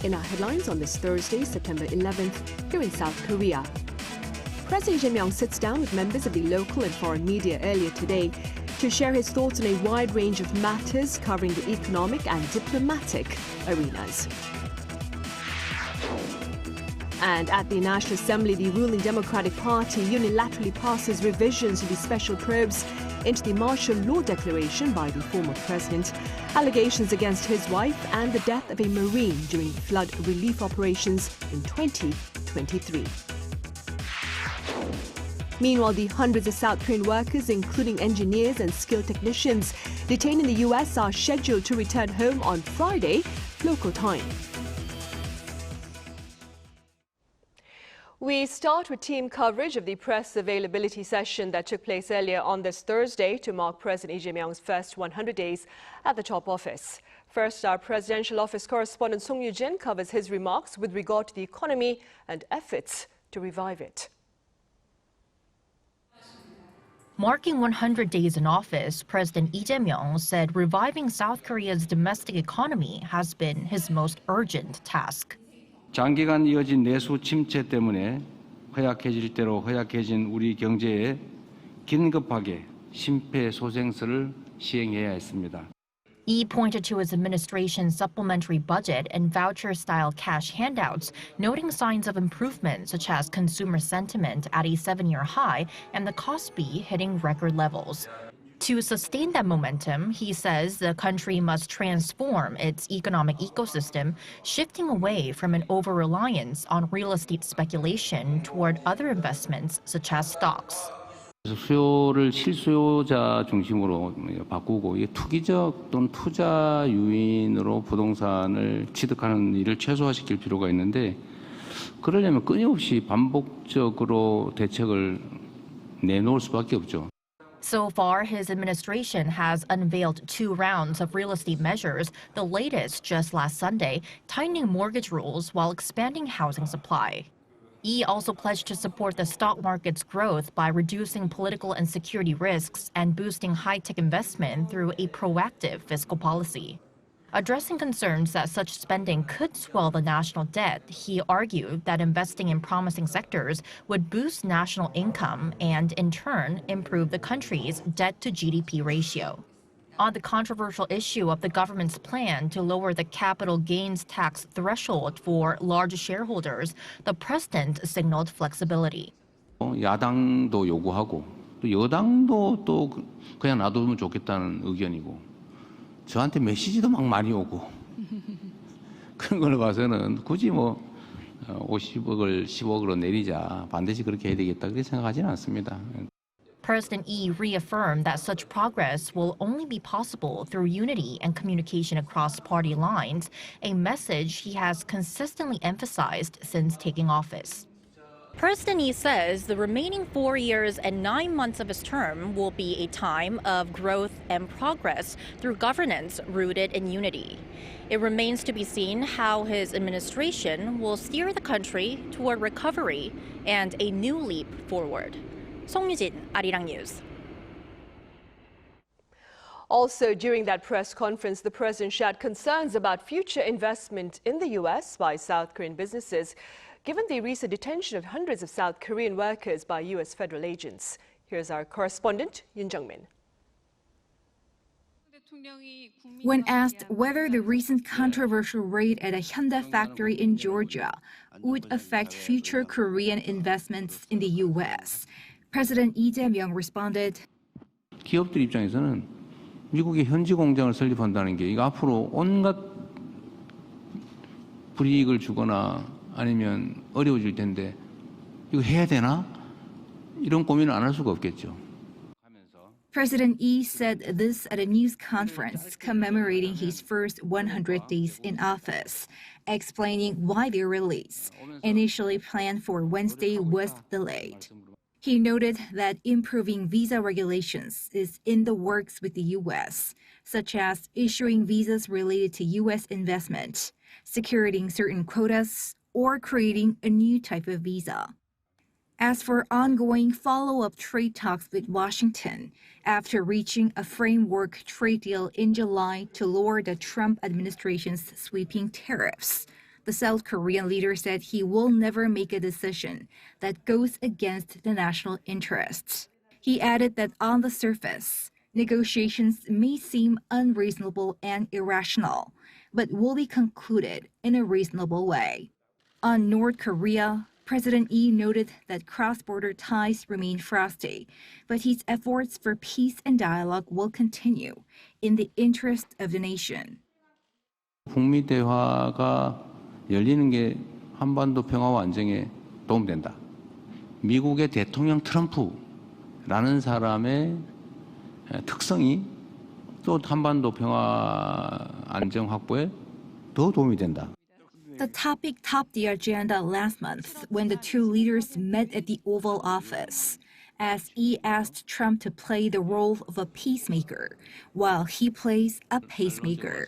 In our headlines on this Thursday, September 11th, here in South Korea. President Lee Jae-myung sits down with members of the local and foreign media earlier today to share his thoughts on a wide range of matters covering the economic and diplomatic arenas. And at the Nat'l Assembly, the ruling Democratic Party unilaterally passes revisions to the special probes into the martial law declaration by the former president, allegations against his wife and the death of a Marine during flood relief operations in 2023. Meanwhile, the hundreds of South Korean workers, including engineers and skilled technicians, detained in the U.S. are scheduled to return home on Friday, local time. We start with team coverage of the press availability session that took place earlier on this Thursday to mark President Lee Jae-myung's first 100 days at the top office. First, our presidential office correspondent Song Yoo-jin covers his remarks with regard to the economy and efforts to revive it. Marking 100 days in office, President Lee Jae-myung said reviving South Korea's domestic economy has been his most urgent task. 장기간 이어진 내수 침체 때문에 허약해질 대로 허약해진 우리 경제에 긴급하게 심폐소생술을 시행해야 했습니다. Lee pointed to his administration's supplementary budget and voucher-style cash handouts, noting signs of improvement such as consumer sentiment at a 7-year high and the Kospi hitting record levels. To sustain that momentum, he says the country must transform its economic ecosystem, shifting away from an over-reliance on real estate speculation toward other investments such as stocks. 수요를 실수요자 중심으로 바꾸고 투기적 또는 투자 유인으로 부동산을 취득하는 일을 최소화시킬 필요가 있는데 그러려면 끊임없이 반복적으로 대책을 내놓을 수밖에 없죠. So far, his administration has unveiled 2 rounds of real estate measures, the latest just last Sunday, tightening mortgage rules while expanding housing supply. Lee also pledged to support the stock market's growth by reducing political and security risks and boosting high-tech investment through a proactive fiscal policy. Addressing concerns that such spending could swell the national debt, he argued that investing in promising sectors would boost national income and, in turn, improve the country's debt-to-GDP ratio. On the controversial issue of the government's plan to lower the capital gains tax threshold for large shareholders, the president signaled flexibility. 야당도 요구하고 또 여당도 또 그냥 놔두면 좋겠다는 의견이고 저한테 메시지도 막 많이 오고 그런 걸 봐서는 굳이 50억을 10억으로 내리자 반드시 그렇게 해야 되겠다 그렇게 생각하지는 않습니다. President Lee reaffirmed that such progress will only be possible through unity and communication across party lines, a message he has consistently emphasized since taking office. President Lee says the remaining 4 years and 9 months of his term will be a time of growth and progress through governance rooted in unity. It remains to be seen how his administration will steer the country toward recovery and a new leap forward. Song Yoo-jin, Arirang News. Also, during that press conference, the president shared concerns about future investment in the U.S. by South Korean businesses, given the recent detention of hundreds of South Korean workers by U.S. federal agents. Here's our correspondent, Yoon Jung-min. When asked whether the recent controversial raid at a Hyundai factory in Georgia would affect future Korean investments in the U.S., President Lee Jae-myung responded, 기업들 입장에서는 미국의 현지 공장을 설립한다는 게 이거 앞으로 온갖 불이익을 주거나 아니면 어려워질 텐데 이거 해야 되나? 이런 고민을 안 할 수가 없겠죠. President Lee said this at a news conference commemorating his first 100 days in office, explaining why their release, initially planned for Wednesday, was delayed. He noted that improving visa regulations is in the works with the U.S., such as issuing visas related to U.S. investment, securing certain quotas, or creating a new type of visa. As for ongoing follow-up trade talks with Washington, after reaching a framework trade deal in July to lower the Trump administration's sweeping tariffs, The South Korean leader said he will never make a decision that goes against the national interests. He added that on the surface, negotiations may seem unreasonable and irrational, but will be concluded in a reasonable way. On North Korea, President Lee noted that cross-border ties remain frosty, but his efforts for peace and dialogue will continue in the interest of the nation. 북미 대화가 열리는 게 한반도 평화와 안정에 도움된다. 미국의 대통령 트럼프라는 사람의 특성이 또 한반도 평화 안정 확보에 더 도움이 된다. The topic topped the agenda last month when the two leaders met at the Oval Office, as Lee asked Trump to play the role of a peacemaker, while he plays a pacemaker.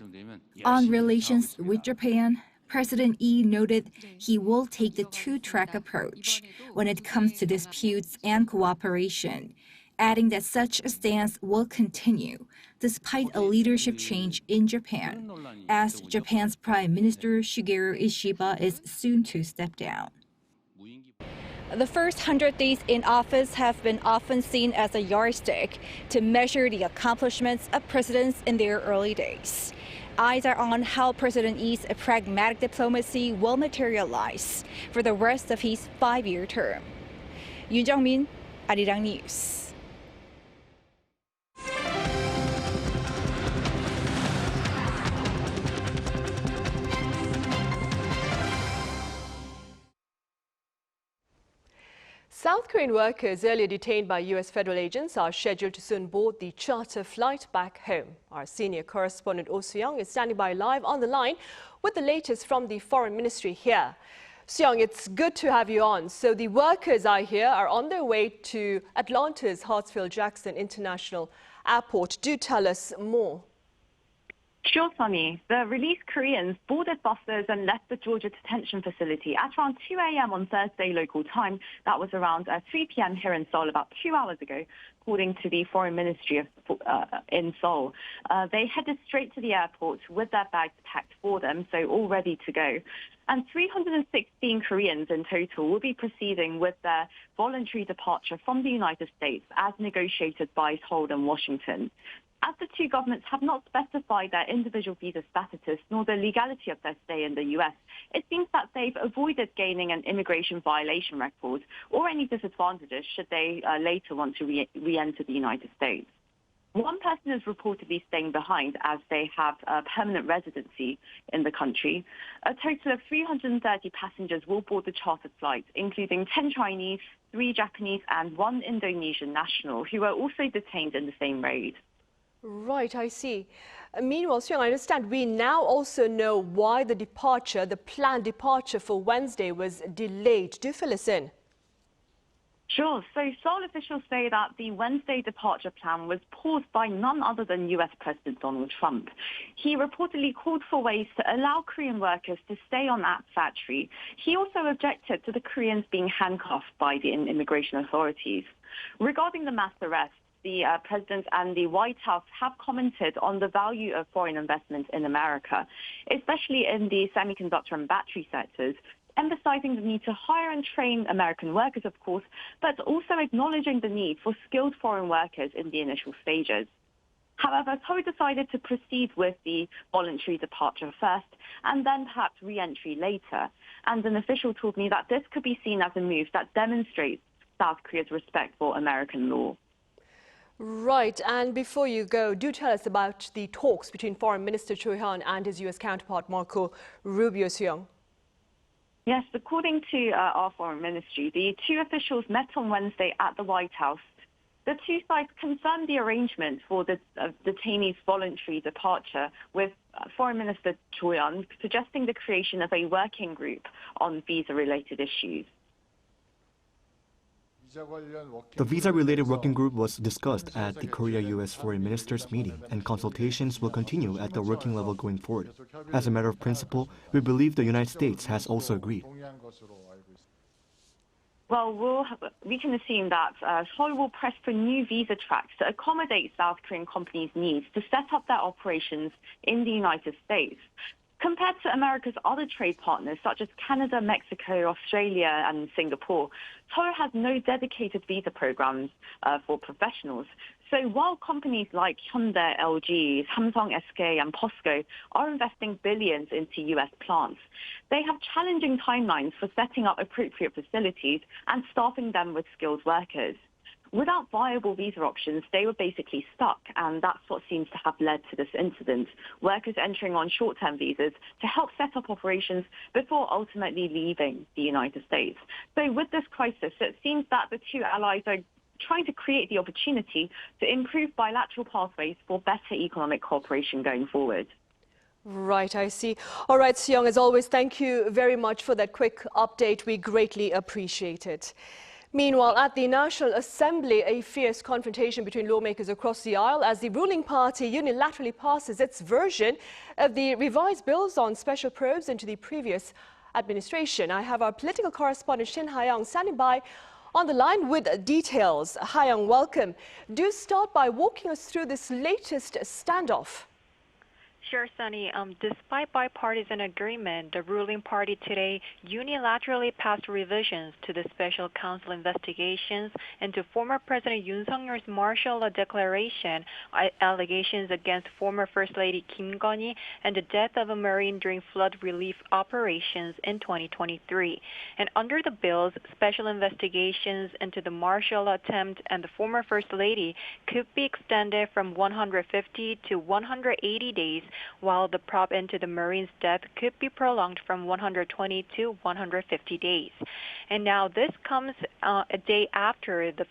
On relations with Japan, President Lee noted he will take the two-track approach when it comes to disputes and cooperation, adding that such a stance will continue despite a leadership change in Japan, as Japan's Prime Minister Shigeru Ishiba is soon to step down. The first 100 days in office have been often seen as a yardstick to measure the accomplishments of presidents in their early days. Eyes are on how President Lee's pragmatic diplomacy will materialize for the rest of his 5-year term. Yoon Jung-min, Arirang News. South Korean workers earlier detained by U.S. federal agents are scheduled to soon board the charter flight back home. Our senior correspondent Oh Soo-young is standing by live on the line with the latest from the Foreign Ministry here. Soo-young, it's good to have you on. So the workers I hear are on their way to Atlanta's Hartsfield-Jackson International Airport. Do tell us more. Sure, Sunny. The released Koreans boarded buses and left the Georgia detention facility at around 2 a.m. on Thursday local time. That was around 3 p.m. here in Seoul about 2 hours ago, according to the Foreign Ministry in Seoul. They headed straight to the airport with their bags packed for them, so all ready to go. And 316 Koreans in total will be proceeding with their voluntary departure from the United States as negotiated by Seoul and Washington. As the two governments have not specified their individual visa status nor the legality of their stay in the U.S., it seems that they've avoided gaining an immigration violation record or any disadvantages should they later want to re-enter the United States. One person is reportedly staying behind as they have a permanent residency in the country. A total of 330 passengers will board the chartered flight, including 10 Chinese, 3 Japanese and 1 Indonesian national who are also detained in the same raid. Right, I see. Meanwhile, Soo-young, I understand we now also know why the planned departure for Wednesday was delayed. Do fill us in. Sure. So Seoul officials say that the Wednesday departure plan was paused by none other than U.S. President Donald Trump. He reportedly called for ways to allow Korean workers to stay on that factory. He also objected to the Koreans being handcuffed by the immigration authorities. Regarding the mass arrest, the President and the White House have commented on the value of foreign investment in America, especially in the semiconductor and battery sectors, emphasizing the need to hire and train American workers, of course, but also acknowledging the need for skilled foreign workers in the initial stages. However, Seoul decided to proceed with the voluntary departure first and then perhaps re-entry later. And an official told me that this could be seen as a move that demonstrates South Korea's respect for American law. Right, and before you go, do tell us about the talks between Foreign Minister Cho Hyun and his U.S. counterpart Marco Rubio. Soo-young. Yes, according to our Foreign Ministry, the two officials met on Wednesday at the White House. The two sides confirmed the arrangement for the detainees' voluntary departure, with Foreign Minister Cho Hyun suggesting the creation of a working group on visa-related issues. The visa-related working group was discussed at the Korea-U.S. Foreign Ministers meeting, and consultations will continue at the working level going forward. As a matter of principle, we believe the United States has also agreed. Well, we can assume that Seoul will press for new visa tracks to accommodate South Korean companies' needs to set up their operations in the United States. Compared to America's other trade partners, such as Canada, Mexico, Australia, and Singapore, Seoul has no dedicated visa programs for professionals. So while companies like Hyundai, LG, Samsung SK, and POSCO are investing billions into U.S. plants, they have challenging timelines for setting up appropriate facilities and staffing them with skilled workers. Without viable visa options, they were basically stuck, and that's what seems to have led to this incident. Workers entering on short-term visas to help set up operations before ultimately leaving the United States. So with this crisis, it seems that the two allies are trying to create the opportunity to improve bilateral pathways for better economic cooperation going forward. Right, I see. All right, Seong, as always, thank you very much for that quick update. We greatly appreciate it. Meanwhile, at the National Assembly, a fierce confrontation between lawmakers across the aisle as the ruling party unilaterally passes its version of the revised bills on special probes into the previous administration. I have our political correspondent Shin Ha-young standing by on the line with details. Ha-young, welcome. Do start by walking us through this latest standoff. Sure, Sunny. Despite bipartisan agreement, the ruling party today unilaterally passed revisions to the special counsel investigations into former President Yoon Suk-yeol's martial law declaration, allegations against former First Lady Kim Gun-hee, and the death of a Marine during flood relief operations in 2023. And under the bills, special investigations into the martial law attempt and the former First Lady could be extended from 150 to 180 days, while the probe into the Marine's death could be prolonged from 120 to 150 days. And now this comes a day after the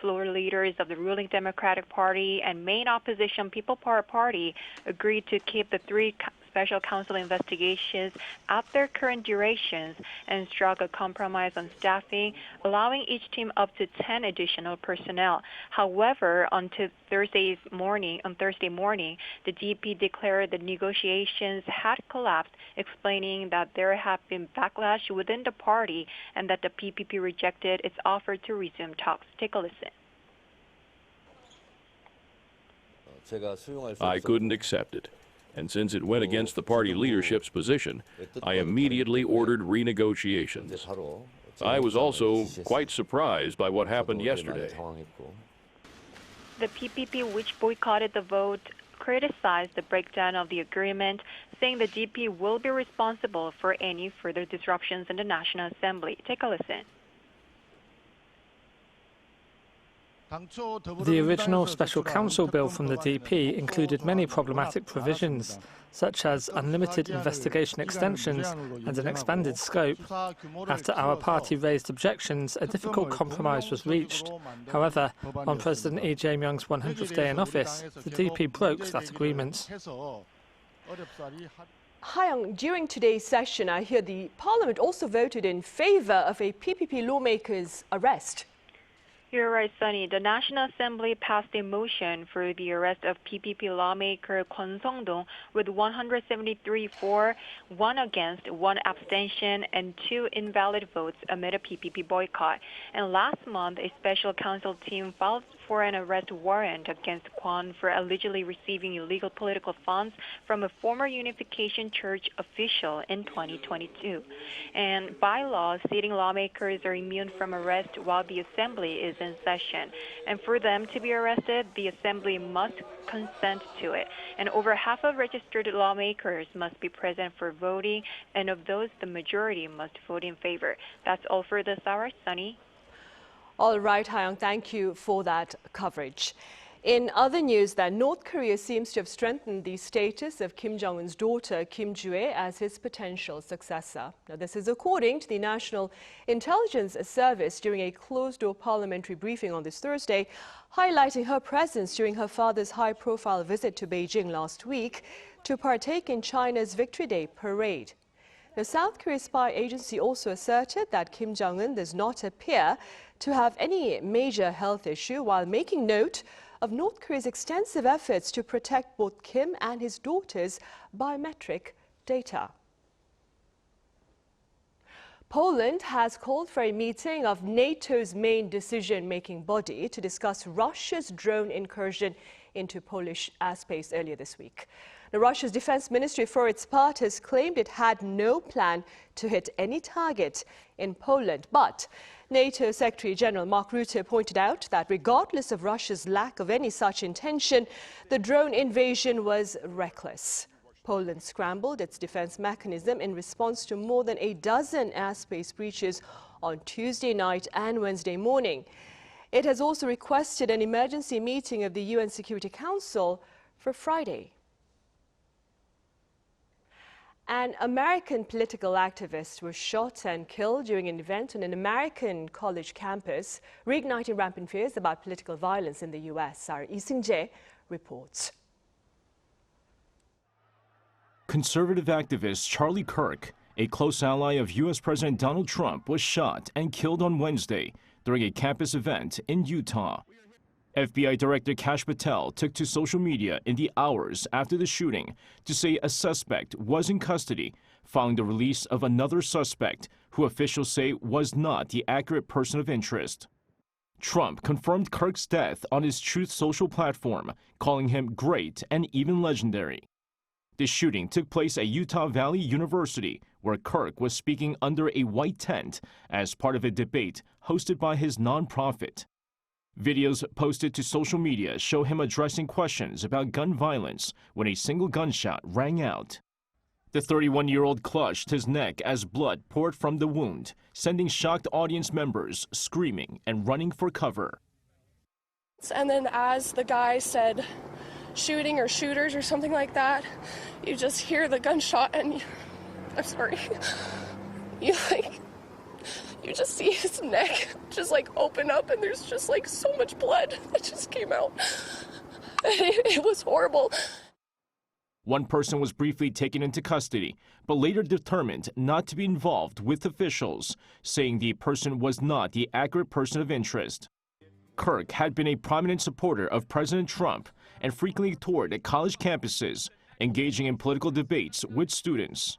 floor leaders of the ruling Democratic Party and main opposition People Power Party agreed to keep the three special counsel investigations at their current durations and struck a compromise on staffing, allowing each team up to 10 additional personnel. However, on Thursday morning, the DP declared the negotiations had collapsed, explaining that there have been backlash within the party and that the PPP rejected its offer to resume talks. Take a listen. I couldn't accept it. And since it went against the party leadership's position, I immediately ordered renegotiations. I was also quite surprised by what happened yesterday. The PPP, which boycotted the vote, criticized the breakdown of the agreement, saying the DP will be responsible for any further disruptions in the National Assembly. Take a listen. The original special counsel bill from the DP included many problematic provisions, such as unlimited investigation extensions and an expanded scope. After our party raised objections, a difficult compromise was reached. However, on President Lee Jae-myung's 100th day in office, the DP broke that agreement. Ha-young, during today's session, I hear the Parliament also voted in favor of a PPP lawmaker's arrest. You're right, Sunny. The National Assembly passed a motion for the arrest of PPP lawmaker Kwon Song-dong with 173 for, 1 against, 1 abstention, and 2 invalid votes amid a PPP boycott. And last month, a special counsel team filed for an arrest warrant against Kwon for allegedly receiving illegal political funds from a former Unification Church official in 2022. And by law, sitting lawmakers are immune from arrest while the Assembly is in session. And for them to be arrested, the Assembly must consent to it. And over half of registered lawmakers must be present for voting, and of those, the majority must vote in favor. That's all for this hour. Sunny. All right, Ha-young, thank you for that coverage. In other news, that North Korea seems to have strengthened the status of Kim Jong-un's daughter, Kim Ju-ae, as his potential successor. Now, this is according to the National Intelligence Service during a closed-door parliamentary briefing on this Thursday, highlighting her presence during her father's high-profile visit to Beijing last week to partake in China's Victory Day parade. The South Korea spy agency also asserted that Kim Jong-un does not appear to have any major health issue, while making note of North Korea's extensive efforts to protect both Kim and his daughter's biometric data. Poland has called for a meeting of NATO's main decision-making body to discuss Russia's drone incursion into Polish airspace earlier this week. Now, Russia's defense ministry, for its part, has claimed it had no plan to hit any target in Poland. But NATO Secretary General Mark Rutte pointed out that regardless of Russia's lack of any such intention, the drone invasion was reckless. Poland scrambled its defense mechanism in response to more than a dozen airspace breaches on Tuesday night and Wednesday morning. It has also requested an emergency meeting of the UN Security Council for Friday. An American political activist was shot and killed during an event on an American college campus, reigniting rampant fears about political violence in the U.S. Our Lee Seung-jae reports. Conservative activist Charlie Kirk, a close ally of U.S. President Donald Trump, was shot and killed on Wednesday during a campus event in Utah. FBI Director Kash Patel took to social media in the hours after the shooting to say a suspect was in custody following the release of another suspect who officials say was not the accurate person of interest. Trump confirmed Kirk's death on his Truth Social platform, calling him great and even legendary. The shooting took place at Utah Valley University, where Kirk was speaking under a white tent as part of a debate hosted by his nonprofit. Videos posted to social media show him addressing questions about gun violence when a single gunshot rang out. The 31-year-old clutched his neck as blood poured from the wound, sending shocked audience members screaming and running for cover. And then as the guy said shooting or shooters or something like that, you just hear the gunshot and I'm sorry, you just see his neck just open up and there's just so much blood that just came out. It was horrible. One person was briefly taken into custody, but later determined not to be involved with officials, saying the person was not the accurate person of interest. Kirk had been a prominent supporter of President Trump and frequently toured at college campuses, engaging in political debates with students.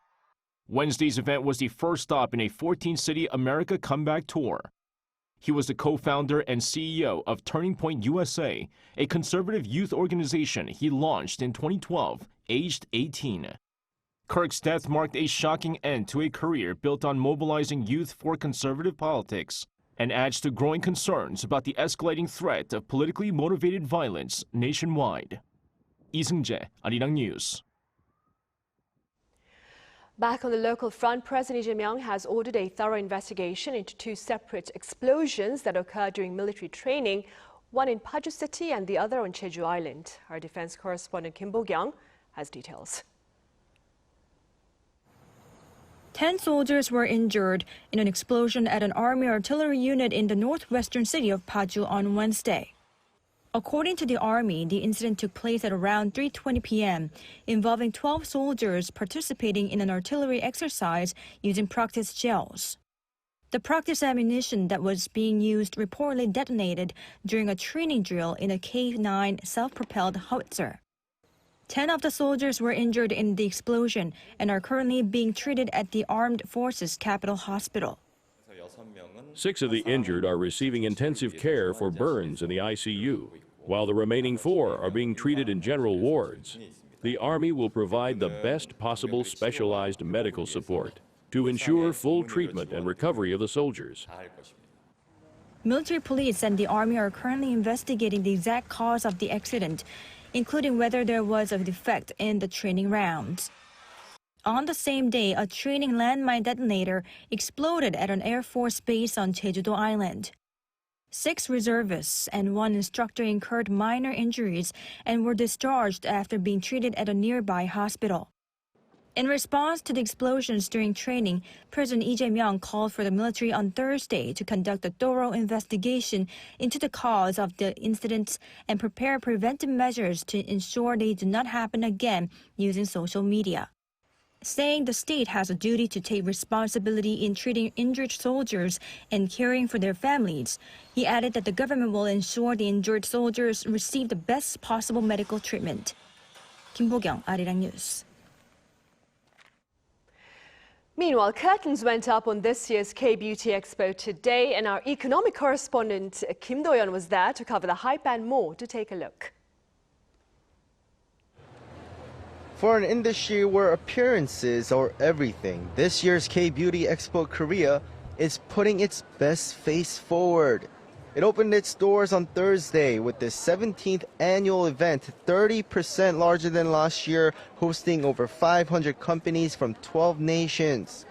Wednesday's event was the first stop in a 14-city America Comeback Tour. He was the co-founder and CEO of Turning Point USA, a conservative youth organization he launched in 2012, aged 18. Kirk's death marked a shocking end to a career built on mobilizing youth for conservative politics and adds to growing concerns about the escalating threat of politically motivated violence nationwide. Lee Seung-jae, Arirang News. Back on the local front, President Lee Jae-myung has ordered a thorough investigation into two separate explosions that occurred during military training, one in Paju City and the other on Jeju-do Island. Our defense correspondent Kim Bo-kyung has details. 10 soldiers were injured in an explosion at an army artillery unit in the northwestern city of Paju on Wednesday. According to the army, the incident took place at around 3:20 p.m., involving 12 soldiers participating in an artillery exercise using practice shells. The practice ammunition that was being used reportedly detonated during a training drill in a K-9 self-propelled howitzer. 10 of the soldiers were injured in the explosion and are currently being treated at the Armed Forces Capital Hospital. 6 of the injured are receiving intensive care for burns in the ICU, while the remaining 4 are being treated in general wards. The Army will provide the best possible specialized medical support to ensure full treatment and recovery of the soldiers. Military police and the Army are currently investigating the exact cause of the accident, including whether there was a defect in the training rounds. On the same day, a training landmine detonator exploded at an Air Force base on Jeju-do Island. 6 reservists and 1 instructor incurred minor injuries and were discharged after being treated at a nearby hospital. In response to the explosions during training, President Lee Jae-myung called for the military on Thursday to conduct a thorough investigation into the cause of the incidents and prepare preventive measures to ensure they do not happen again using social media. Saying the state has a duty to take responsibility in treating injured soldiers and caring for their families, he added that the government will ensure the injured soldiers receive the best possible medical treatment. Kim Bo-kyung, Arirang News. Meanwhile, curtains went up on this year's K-Beauty Expo today, and our economic correspondent Kim Do-yeon was there to cover the hype and more. To take a look. For an industry where appearances are everything, this year's K-Beauty Expo Korea is putting its best face forward. It opened its doors on Thursday with the 17th annual event, 30% larger than last year, hosting over 500 companies from 12 nations.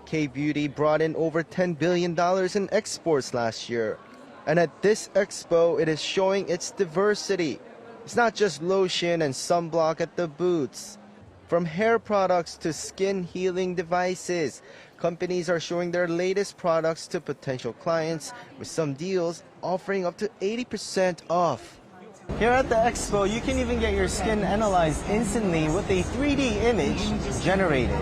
K-Beauty brought in over $10 billion in exports last year. And at this expo, it is showing its diversity. It's not just lotion and sunblock at the booths. From hair products to skin healing devices, companies are showing their latest products to potential clients, with some deals offering up to 80% off. Here at the expo, you can even get your skin analyzed instantly with a 3D image generated.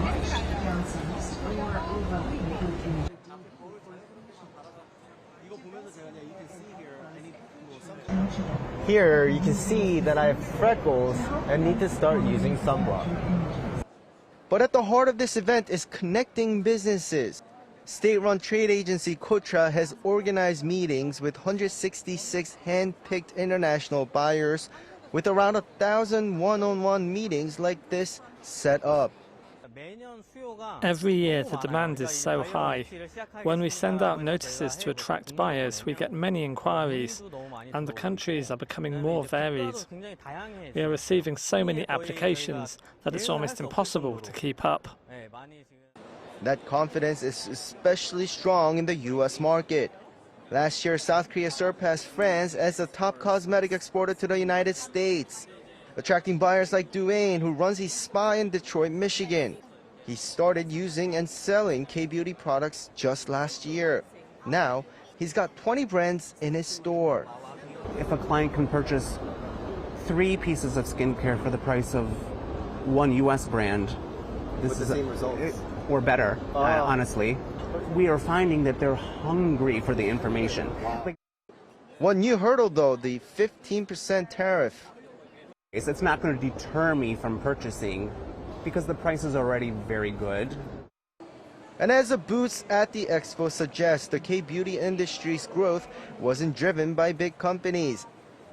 Here, you can see that I have freckles and need to start using sunblock. But at the heart of this event is connecting businesses. State-run trade agency Kotra has organized meetings with 166 hand-picked international buyers, with around 1,000 one-on-one meetings like this set up. Every year the demand is so high. When we send out notices to attract buyers, we get many inquiries, and the countries are becoming more varied. We are receiving so many applications that it's almost impossible to keep up. That confidence is especially strong in the U.S. market. Last year, South Korea surpassed France as the top cosmetic exporter to the United States, attracting buyers like Duane, who runs a spa in Detroit, Michigan. He started using and selling K-Beauty products just last year. Now, he's got 20 brands in his store. If a client can purchase 3 pieces of skincare for the price of 1 U.S. brand, this is the same results. Or better, honestly. We are finding that they're hungry for the information. One new hurdle, though, the 15% tariff. It's not going to deter me from purchasing because the price is already very good. And as the booths at the expo suggest, the K-beauty industry's growth wasn't driven by big companies.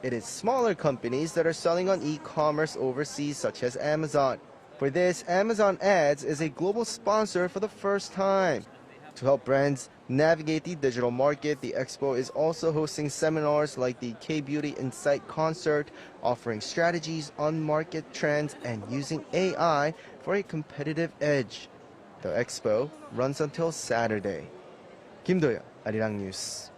It is smaller companies that are selling on e-commerce overseas, such as Amazon. For this, Amazon Ads is a global sponsor for the first time. To help brands navigate the digital market, the expo is also hosting seminars like the K-Beauty Insight Concert, offering strategies on market trends and using AI for a competitive edge. The expo runs until Saturday. Kim Do-yeon, Arirang News.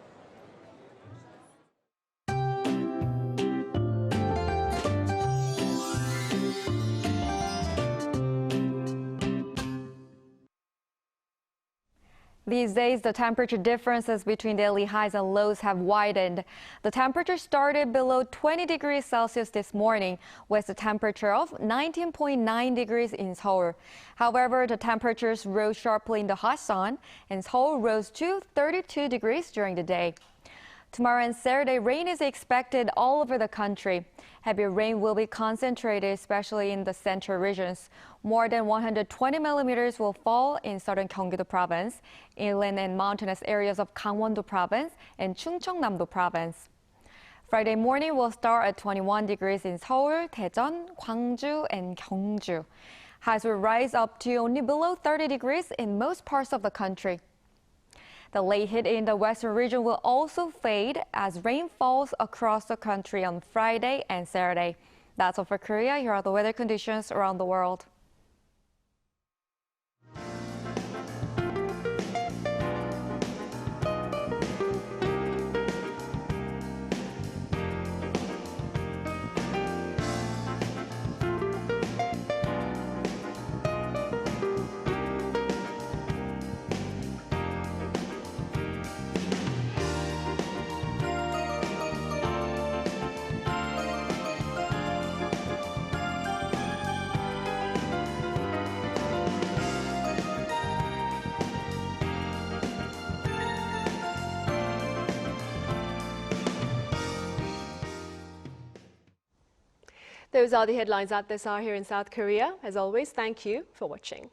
These days, the temperature differences between daily highs and lows have widened. The temperature started below 20 degrees Celsius this morning, with a temperature of 19.9 degrees in Seoul. However, the temperatures rose sharply in the hot sun, and Seoul rose to 32 degrees during the day. Tomorrow and Saturday, rain is expected all over the country. Heavy rain will be concentrated, especially in the central regions. More than 120 millimeters will fall in southern Gyeonggi-do province, inland and mountainous areas of Gangwon-do province, and Chungcheongnam-do province. Friday morning will start at 21 degrees in Seoul, Daejeon, Gwangju, and Gyeongju. Highs will rise up to only below 30 degrees in most parts of the country. The late heat in the western region will also fade as rain falls across the country on Friday and Saturday. That's all for Korea. Here are the weather conditions around the world. Those are the headlines at this hour here in South Korea. As always, thank you for watching.